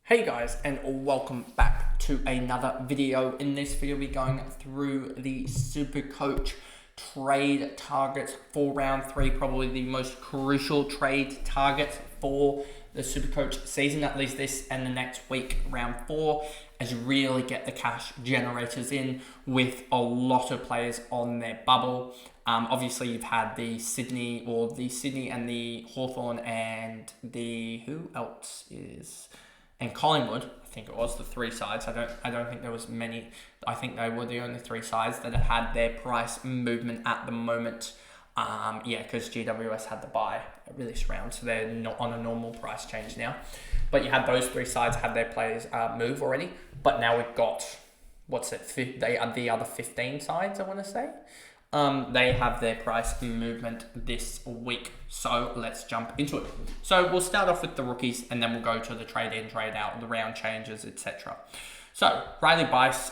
Hey guys, and welcome back to another video. In this video, we're going through the SuperCoach trade targets for round 3, probably the most crucial trade targets for the SuperCoach season, at least this and the next week, round 4, as you really get the cash generators in with a lot of players on their bubble. Obviously, you've had the Sydney and the Hawthorn and and Collingwood. I think it was the 3 sides. I don't think there was many. I think they were the only 3 sides that had their price movement at the moment. Because GWS had the bye at this round, so they're not on a normal price change now. But you had those 3 sides had their players move already. But now we've got they are the other 15 sides, I want to say. They have their price movement this week. So let's jump into it. So we'll start off with the rookies and then we'll go to the trade in, trade out, the round changes, etc. So Riley Bice,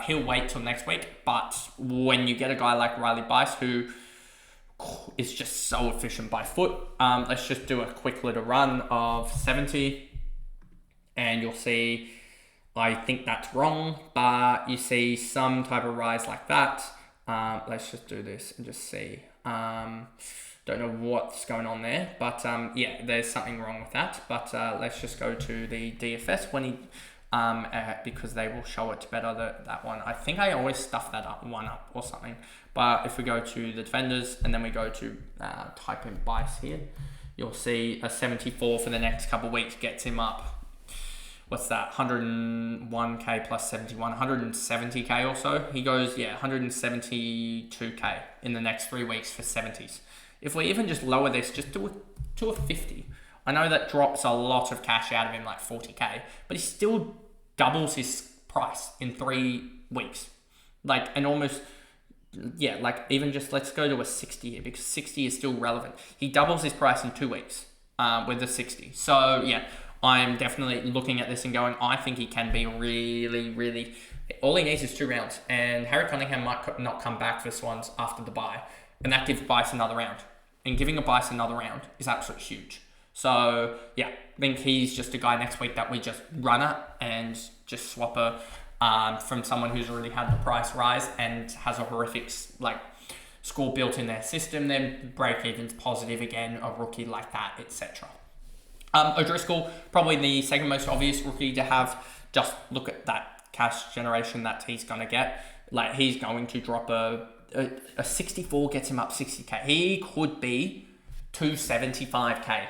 he'll wait till next week. But when you get a guy like Riley Bice who is just so efficient by foot, let's just do a quick little run of 70 and you'll see, I think that's wrong, but you see some type of rise like that. Let's just do this and just see. Don't know what's going on there, but there's something wrong with that. But let's just go to the DFS when he, because they will show it better, that one. I think I always stuff that up or something. But if we go to the defenders and then we go to type in Bice here, you'll see a 74 for the next couple of weeks gets him up. What's that? 101k plus 71, 170k or so. He goes, 172k in the next 3 weeks for 70s. If we even just lower this, just to a 50. I know that drops a lot of cash out of him, like 40k, but he still doubles his price in 3 weeks. Even just let's go to a 60 here because 60 is still relevant. He doubles his price in 2 weeks with the 60. So I'm definitely looking at this and going, I think he can be really, really... All he needs is 2 rounds. And Harry Cunningham might not come back for Swans after the bye. And that gives Bice another round. And giving a Bice another round is absolutely huge. So, I think he's just a guy next week that we just run at and just swap from someone who's already had the price rise and has a horrific score built in their system. Then break-even's positive again, a rookie like that, etc. O'Driscoll, probably the second most obvious rookie to have. Just look at that cash generation that he's going to get. He's going to drop a 64 gets him up 60k. He could be 275k.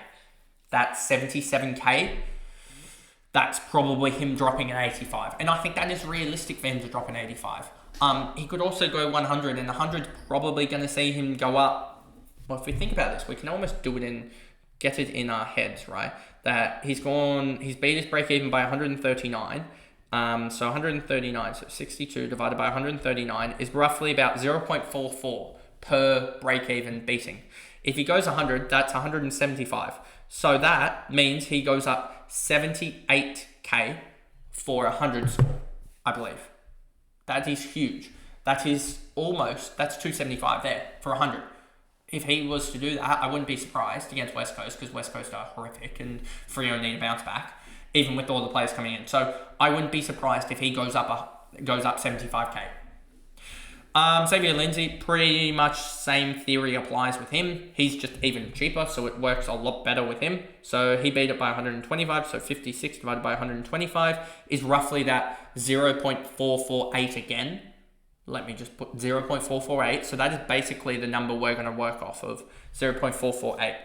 That's 77k. That's probably him dropping an 85. And I think that is realistic for him to drop an 85. He could also go 100, and 100's probably going to see him go up. Well, if we think about this, we can almost get it in our heads, right? That he's beat his break even by 139. So 139, so 62 divided by 139 is roughly about 0.44 per break even beating. If he goes 100, that's 175. So that means he goes up 78k for 100 score, I believe. That is huge. That's 275 there for 100. If he was to do that, I wouldn't be surprised against West Coast because West Coast are horrific and Freo need a bounce back, even with all the players coming in. So I wouldn't be surprised if he goes up 75k. Xavier Lindsay, pretty much same theory applies with him. He's just even cheaper, so it works a lot better with him. So he beat it by 125, so 56 divided by 125 is roughly that 0.448 again. Let me just put 0.448. So that is basically the number we're going to work off of, 0.448.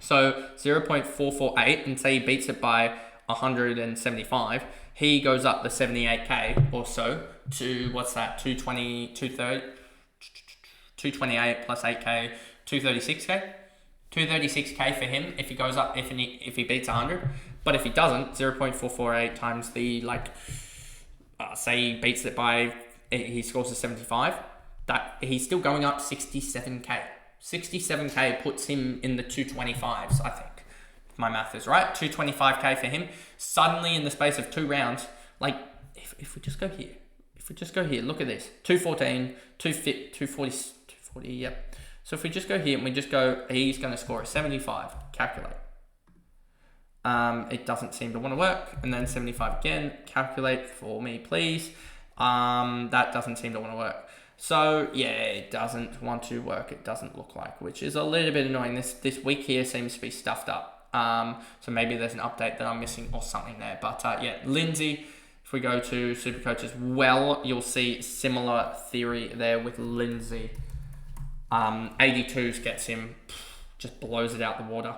So 0.448, and say he beats it by 175, he goes up the 78k or so to, 228 plus 8k, 236k? 236k for him if he goes up, if he beats 100. But if he doesn't, 0.448 times the, say he beats it by... he scores a 75, that he's still going up 67k. 67k puts him in the 225s, I think. If my math is right. 225k for him. Suddenly, in the space of 2 rounds, if we just go here, look at this. 214, 240, yep. So if we just go here and we just go, he's going to score a 75, calculate. It doesn't seem to want to work. And then 75 again. Calculate for me, please. That doesn't seem to want to work. So yeah, it doesn't want to work. It doesn't look like, which is a little bit annoying. This week here seems to be stuffed up. So maybe there's an update that I'm missing or something there. But yeah, Lindsay, if we go to SuperCoach as well, you'll see similar theory there with Lindsay. 82s gets him, just blows it out the water.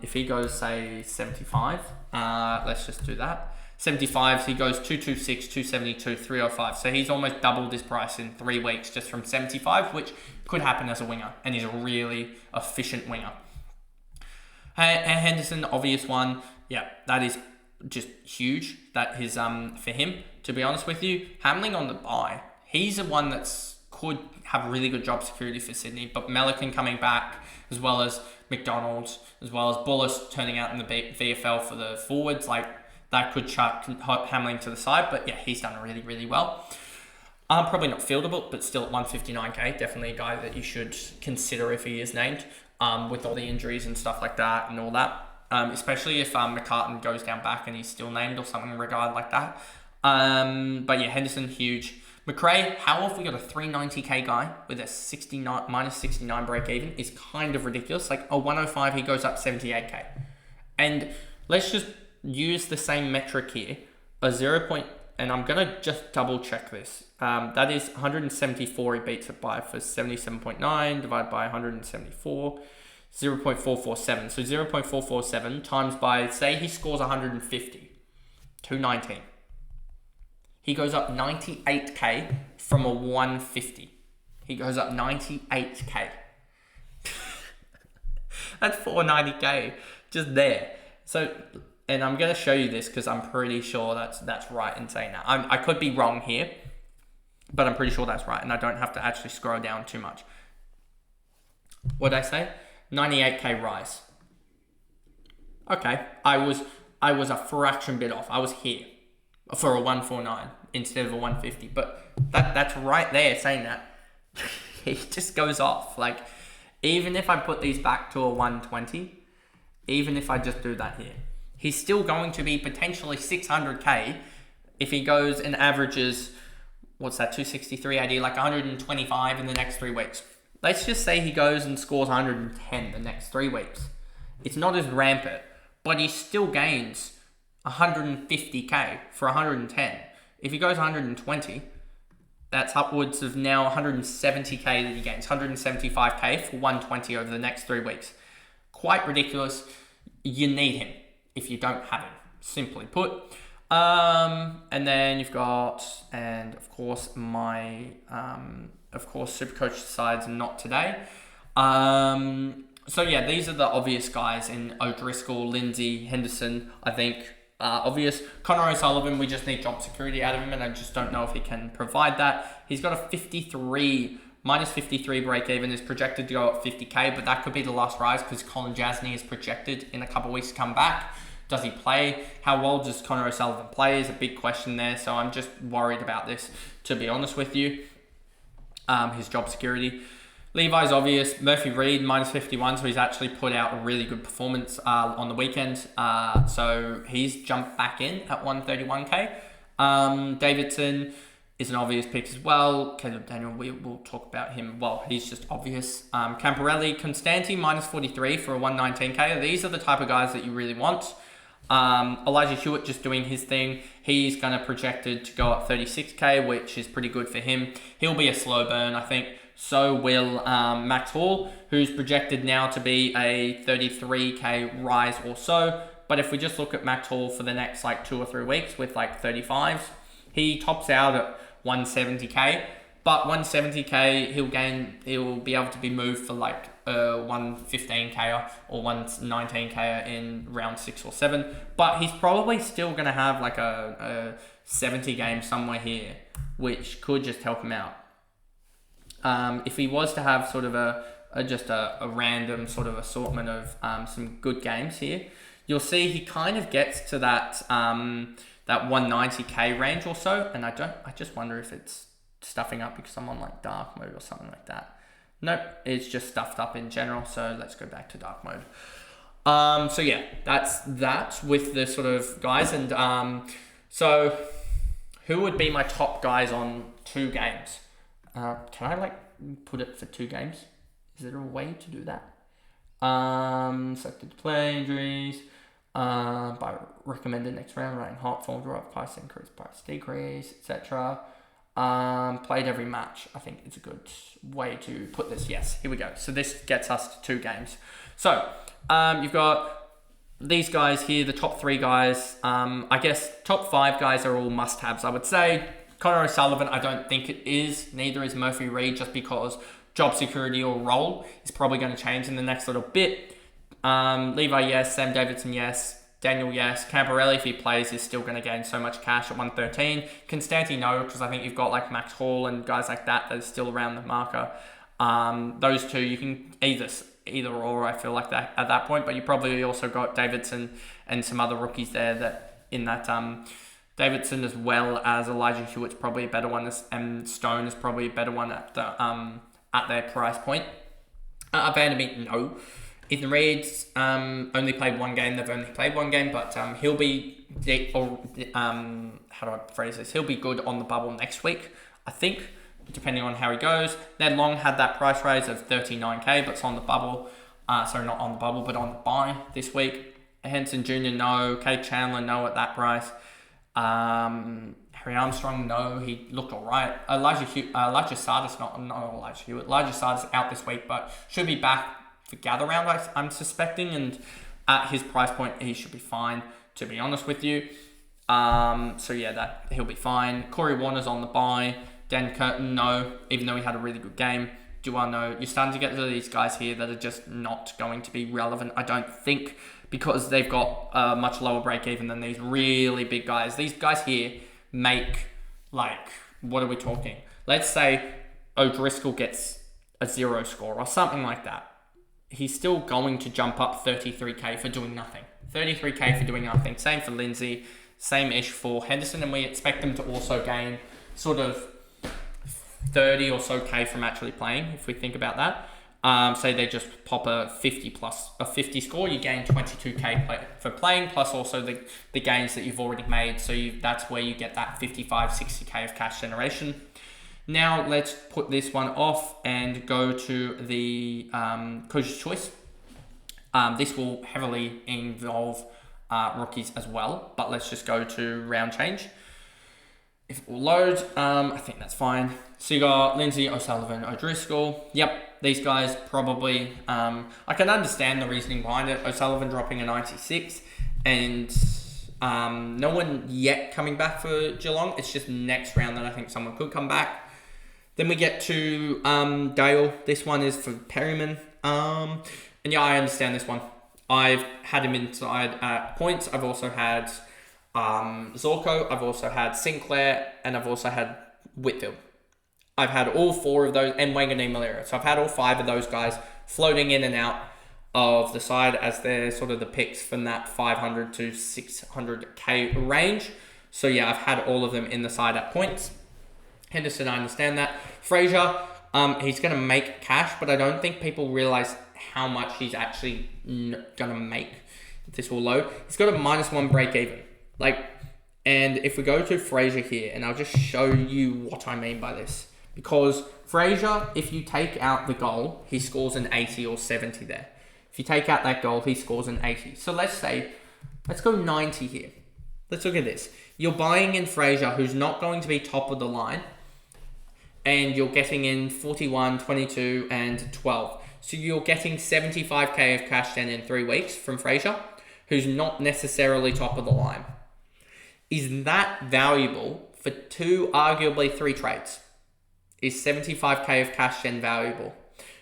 If he goes, say, 75, let's just do that. 75s, he goes 226, 272, 305. So he's almost doubled his price in 3 weeks just from 75, which could happen as a winger. And he's a really efficient winger. Henderson, obvious one. Yeah, that is just huge. That is for him, to be honest with you. Hamling on the bye. He's the one that's could have really good job security for Sydney, but Melican coming back, as well as McDonald's, as well as Bullis turning out in the VFL for the forwards, like that could chuck Hamling to the side. But yeah, he's done really, really well. Probably not fieldable, but still at 159k, definitely a guy that you should consider if he is named, with all the injuries and stuff like that and all that. Especially if McCartan goes down back and he's still named or something regard like that. But yeah, Henderson, huge. McRae, how have we got a 390k guy with a 69 minus 69 break even is kind of ridiculous. Like a 105, he goes up 78k. And let's just use the same metric here. A 0. And I'm going to just double check this. That is 174 he beats it by for 77.9 divided by 174. 0.447. So 0.447 times by, say he scores 150. 219. He goes up 98k from a 150. He goes up 98k. That's 490k just there. So, and I'm going to show you this because I'm pretty sure that's right in saying that. I could be wrong here, but I'm pretty sure that's right, and I don't have to actually scroll down too much. What did I say? 98k rise. Okay, I was a fraction bit off. I was here for a 149 instead of a 150, but that's right there saying that. He just goes off. Like, even if I put these back to a 120, even if I just do that here, he's still going to be potentially 600k if he goes and averages, what's that, 263 AD, like 125 in the next 3 weeks. Let's just say he goes and scores 110 the next 3 weeks. It's not as rampant, but he still gains 150k for 110. If he goes 120, that's upwards of now 170k that he gains. 175k for 120 over the next 3 weeks. Quite ridiculous. You need him if you don't have him, simply put. And then you've got, and of course SuperCoach decides not today. So yeah, these are the obvious guys in O'Driscoll, Lindsay, Henderson, I think. Obvious. Connor O'Sullivan, we just need job security out of him, and I just don't know if he can provide that. He's got a 53, minus 53 break even, is projected to go up 50k, but that could be the last rise because Colin Jasny is projected in a couple of weeks to come back. Does he play? How well does Connor O'Sullivan play is a big question there, so I'm just worried about this, to be honest with you. His job security. Levi's obvious. Murphy Reed, minus 51, so he's actually put out a really good performance on the weekend. So he's jumped back in at 131k. Davidson is an obvious pick as well. Caleb Daniel, we will talk about him. Well, he's just obvious. Camporelli, Constanti, minus 43 for a 119k. These are the type of guys that you really want. Elijah Hewitt just doing his thing. He's going to projected to go up 36k, which is pretty good for him. He'll be a slow burn, I think. So will Max Hall, who's projected now to be a 33k rise or so. But if we just look at Max Hall for the next like 2 or 3 weeks with like 35s, he tops out at 170k. But 170k, he'll be able to be moved for like 115k or 119k in round 6 or 7. But he's probably still going to have like a 70 game somewhere here, which could just help him out. If he was to have sort of a random sort of assortment of some good games here, you'll see he kind of gets to that 190k range or so, and I just wonder if it's stuffing up because I'm on like dark mode or something like that. Nope, it's just stuffed up in general, so let's go back to dark mode. So yeah, that's that with the sort of guys. And so who would be my top guys on 2 games? Can I put it for 2 games? Is there a way to do that? Selected to play injuries. By recommended next round, running hot, form drop, price increase, price decrease, etc. Played every match. I think it's a good way to put this. Yes, here we go. So this gets us to 2 games. So you've got these guys here, the top 3 guys. I guess top 5 guys are all must-haves. I would say Connor O'Sullivan, I don't think it is. Neither is Murphy Reed, just because job security or role is probably going to change in the next little bit. Levi, yes. Sam Davidson, yes. Daniel, yes. Camporelli, if he plays, is still going to gain so much cash at 113. Constanti, no, because I think you've got Max Hall and guys like that are still around the marker. Those 2, you can either or, I feel like that at that point, but you probably also got Davidson and some other rookies there that in that Davidson as well as Elijah Hewitt's probably a better one, and Stone is probably a better one at their price point. Vandermeet, no. Ethan Reed's only played 1 game. They've only played 1 game, but he'll be how do I phrase this? He'll be good on the bubble next week, I think, depending on how he goes. Ned Long had that price raise of 39k, but it's on the bubble. Sorry, not on the bubble, but on the buy this week. Henson Jr., no. Kate Chandler, no at that price. Harry Armstrong, no. He looked all right. Elijah Sardis, not Elijah Hewitt. Elijah Sardis out this week, but should be back for gather round, I'm suspecting, and at his price point, he should be fine, to be honest with you. So yeah, that he'll be fine. Corey Warner's on the bye. Dan Curtin, no, even though he had a really good game. Dua, no. You're starting to get to these guys here that are just not going to be relevant, I don't think, because they've got a much lower break even than these really big guys. These guys here make, what are we talking? Let's say O'Driscoll gets a 0 score or something like that. He's still going to jump up 33k for doing nothing. 33k for doing nothing. Same for Lindsay. Same-ish for Henderson. And we expect them to also gain sort of 30 or so k from actually playing, if we think about that. Say they just pop a 50 score, you gain 22k for playing, plus also the gains that you've already made. So that's where you get that 55, 60k of cash generation. Now let's put this one off and go to the Coach's Choice. This will heavily involve rookies as well, but let's just go to round change. If it will load, I think that's fine. So you got Lindsay, O'Sullivan, O'Driscoll. Yep, these guys probably, I can understand the reasoning behind it. O'Sullivan dropping a 96 and no one yet coming back for Geelong. It's just next round that I think someone could come back. Then we get to Dale. This one is for Perryman. And yeah, I understand this one. I've had him inside at points. I've also had Zorko. I've also had Sinclair. And I've also had Whitfield. I've had all 4 of those, and Wangani Malera. So I've had all 5 of those guys floating in and out of the side as they're sort of the picks from that 500 to 600k range. So yeah, I've had all of them in the side at points. Henderson, I understand that. Fraser, he's going to make cash, but I don't think people realise how much he's actually going to make. This will load. He's got a -1 break even. And if we go to Fraser here, and I'll just show you what I mean by this. Because Fraser, if you take out the goal, he scores an 80 or 70 there. If you take out that goal, he scores an 80. So let's go 90 here. Let's look at this. You're buying in Fraser, who's not going to be top of the line, and you're getting in 41, 22, and 12. So you're getting 75k of cash then in 3 weeks from Fraser, who's not necessarily top of the line. Is that valuable for 2, arguably 3 trades? Is 75k of cash gen valuable?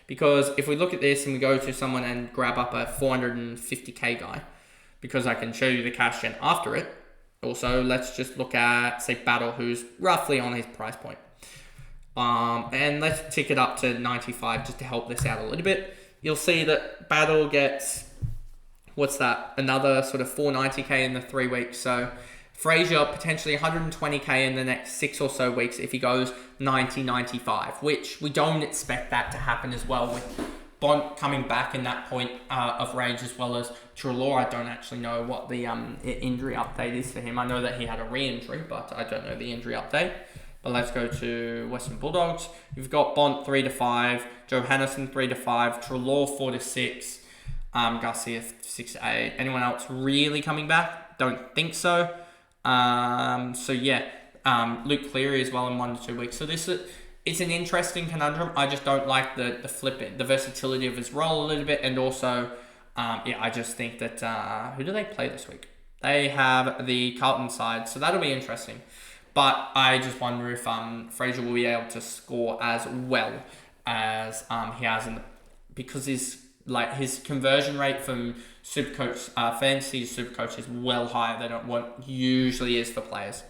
Because if we look at this and we go to someone and grab up a 450k guy, because I can show you the cash gen after it. Also, let's just look at, say, Battle, who's roughly on his price point. And let's tick it up to 95 just to help this out a little bit. You'll see that Battle gets, another sort of 490k in the 3 weeks. So Fraser potentially 120k in the next 6 or so weeks if he goes 90-95, which we don't expect that to happen as well with Bont coming back in that point of range, as well as Treloar. I don't actually know what the injury update is for him. I know that he had a re-injury, but I don't know the injury update. But let's go to Western Bulldogs. You've got Bont 3 to 5, Johannesson 3 to 5, Treloar 4 to 6, Garcia 6 to 8. Anyone else really coming back? Don't think so. Luke Cleary as well in 1 to 2 weeks. So it's an interesting conundrum. I just don't like the versatility of his role a little bit, and also, I just think that who do they play this week? They have the Carlton side, so that'll be interesting. But I just wonder if Fraser will be able to score as well as he has because his conversion rate from SuperCoach fantasy to SuperCoach is well higher than what usually is for players.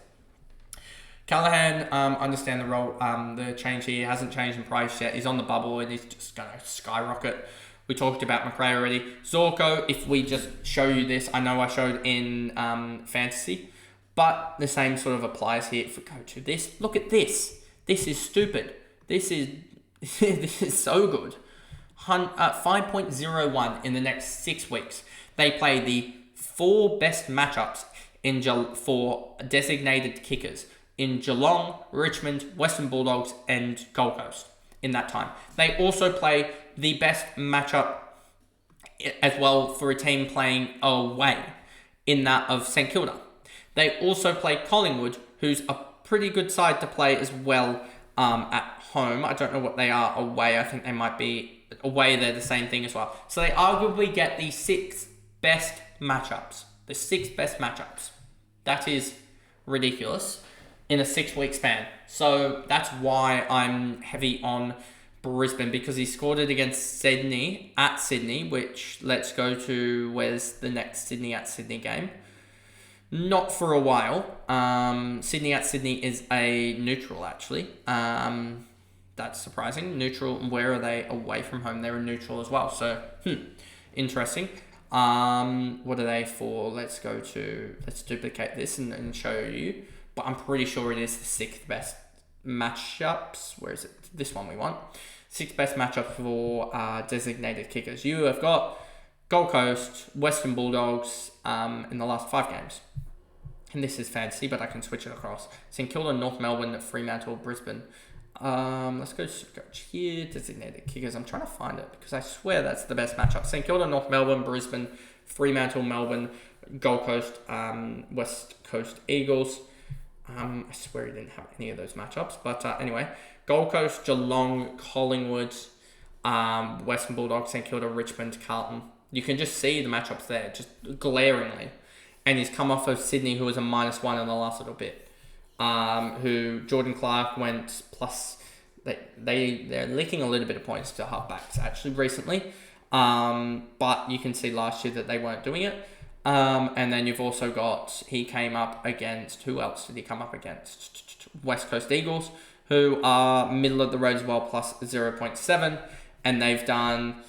Callahan, understand the role, the change here hasn't changed in price yet. He's on the bubble and he's just going to skyrocket. We talked about McRae already. Zorko, if we just show you this, I know I showed in fantasy, but the same sort of applies here. If we go to this, look at this. This is stupid. This is this is so good. 5.01 in the next 6 weeks. They play the 4 best matchups for designated kickers in Geelong, Richmond, Western Bulldogs, and Gold Coast in that time. They also play the best matchup as well for a team playing away in that of St Kilda. They also play Collingwood, who's a pretty good side to play as well at home. I don't know what they are away. I think they might be away. They're the same thing as well. So they arguably get the 6 best matchups. The 6 best matchups. That is ridiculous in a 6-week span. So that's why I'm heavy on Brisbane, because he scored it against Sydney, at Sydney, which let's go to, where's the next Sydney at Sydney game? Not for a while. Sydney at Sydney is a neutral, actually. That's surprising. Neutral, where are they away from home? They're a neutral as well. So, interesting. What are they for? Let's duplicate this and show you. But I'm pretty sure it is the 6th best matchups. Where is it? This one we want. 6th best matchup for designated kickers. You have got Gold Coast, Western Bulldogs in the last 5 games. And this is fantasy, but I can switch it across. St Kilda, North Melbourne, Fremantle, Brisbane. Let's go to SuperCoach here. Designated kickers. I'm trying to find it because I swear that's the best matchup. St Kilda, North Melbourne, Brisbane, Fremantle, Melbourne, Gold Coast, West Coast Eagles. I swear he didn't have any of those matchups. But anyway, Gold Coast, Geelong, Collingwood, Western Bulldogs, St Kilda, Richmond, Carlton. You can just see the matchups there, just glaringly. And he's come off of Sydney, who was a -1 in the last little bit. Who Jordan Clark went plus. They're leaking a little bit of points to halfbacks actually recently. But you can see last year that they weren't doing it. And then you've also got, he came up against, who else did he come up against? West Coast Eagles, who are middle of the road as well, plus 0.7. And they've done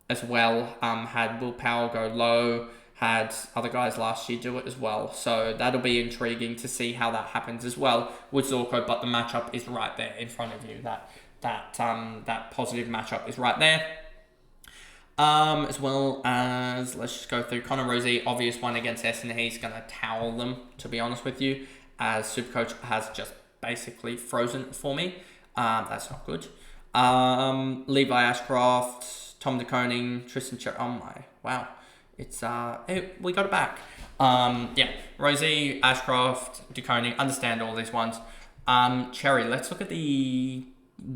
as well, had Will Powell go low, had other guys last year do it as well. So that'll be intriguing to see how that happens as well with Zorko, but the matchup is right there in front of you. That positive matchup is right there. As well as, let's just go through Connor Rosie, obvious one against Essendon. He's going to towel them, to be honest with you, as SuperCoach has just basically frozen for me. That's not good. Levi Ashcroft, Tom DeConing, Tristan Cherry. Oh my, wow. It's, we got it back. Rosie, Ashcroft, DeConing, understand all these ones. Cherry, let's look at the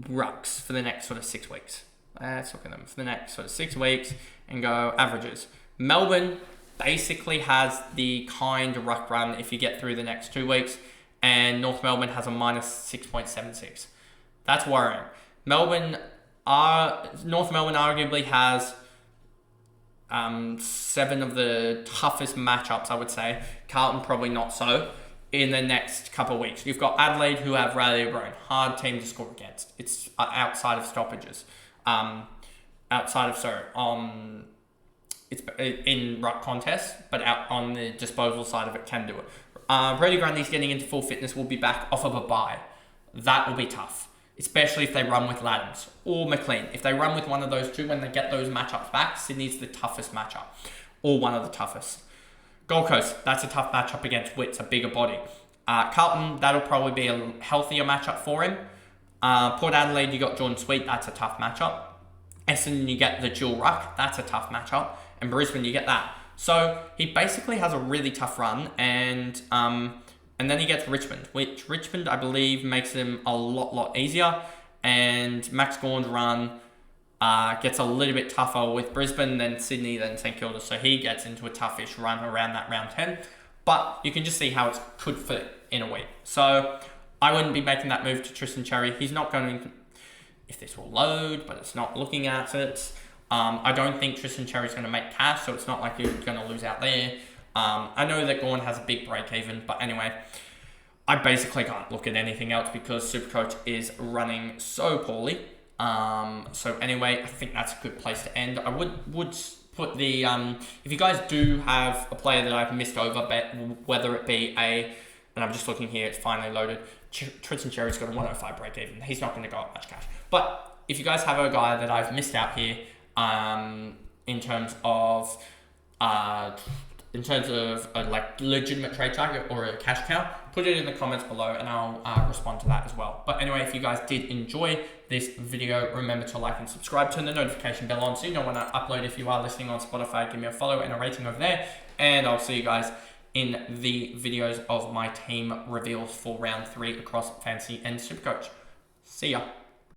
rucks for the next sort of 6 weeks. Let's look at them for the next sort of 6 weeks and go averages. Melbourne basically has the kind of ruck run if you get through the next 2 weeks, and North Melbourne has a -6.76. That's worrying. North Melbourne arguably has 7 of the toughest matchups, I would say. Carlton probably not so. In the next couple of weeks, you've got Adelaide, who have Riley O'Brien, hard team to score against. It's outside of stoppages. It's in ruck contests, but out on the disposal side of it can do it. Brody Grundy's getting into full fitness, will be back off of a bye. That will be tough. especially if they run with Laddams or McLean. If they run with one of those two when they get those matchups back, Sydney's the toughest matchup, or one of the toughest. Gold Coast, that's a tough matchup against Wits, a bigger body. Carlton, that'll probably be a healthier matchup for him. Port Adelaide, you got Jordan Sweet, that's a tough matchup. Essendon, you get the dual ruck, that's a tough matchup. And Brisbane, you get that. So he basically has a really tough run, and then he gets Richmond, which Richmond, I believe, makes him a lot easier. And Max Gawn's run gets a little bit tougher with Brisbane, then Sydney, then St Kilda. So he gets into a toughish run around that round 10. But you can just see how it could fit in a week. So I wouldn't be making that move to Tristan Cherry. He's not going to, if this will load, but it's not looking at it. I don't think Tristan Cherry's going to make cash, so it's not like you're going to lose out there. I know that Gawn has a big break even, but anyway, I basically can't look at anything else because SuperCoach is running so poorly. So anyway, I think that's a good place to end. I would put the, if you guys do have a player that I've missed over, whether it be and I'm just looking here, it's finally loaded, Tristan Cherry's got a 105 break even. He's not going to go up much cash. But if you guys have a guy that I've missed out here, in terms of a like legitimate trade target or a cash cow, put it in the comments below and I'll respond to that as well. But anyway, if you guys did enjoy this video, remember to like and subscribe, turn the notification bell on so you know when I upload. If you are listening on Spotify, give me a follow and a rating over there, and I'll see you guys in the videos of my team reveals for round 3 across Fantasy and SuperCoach. See ya.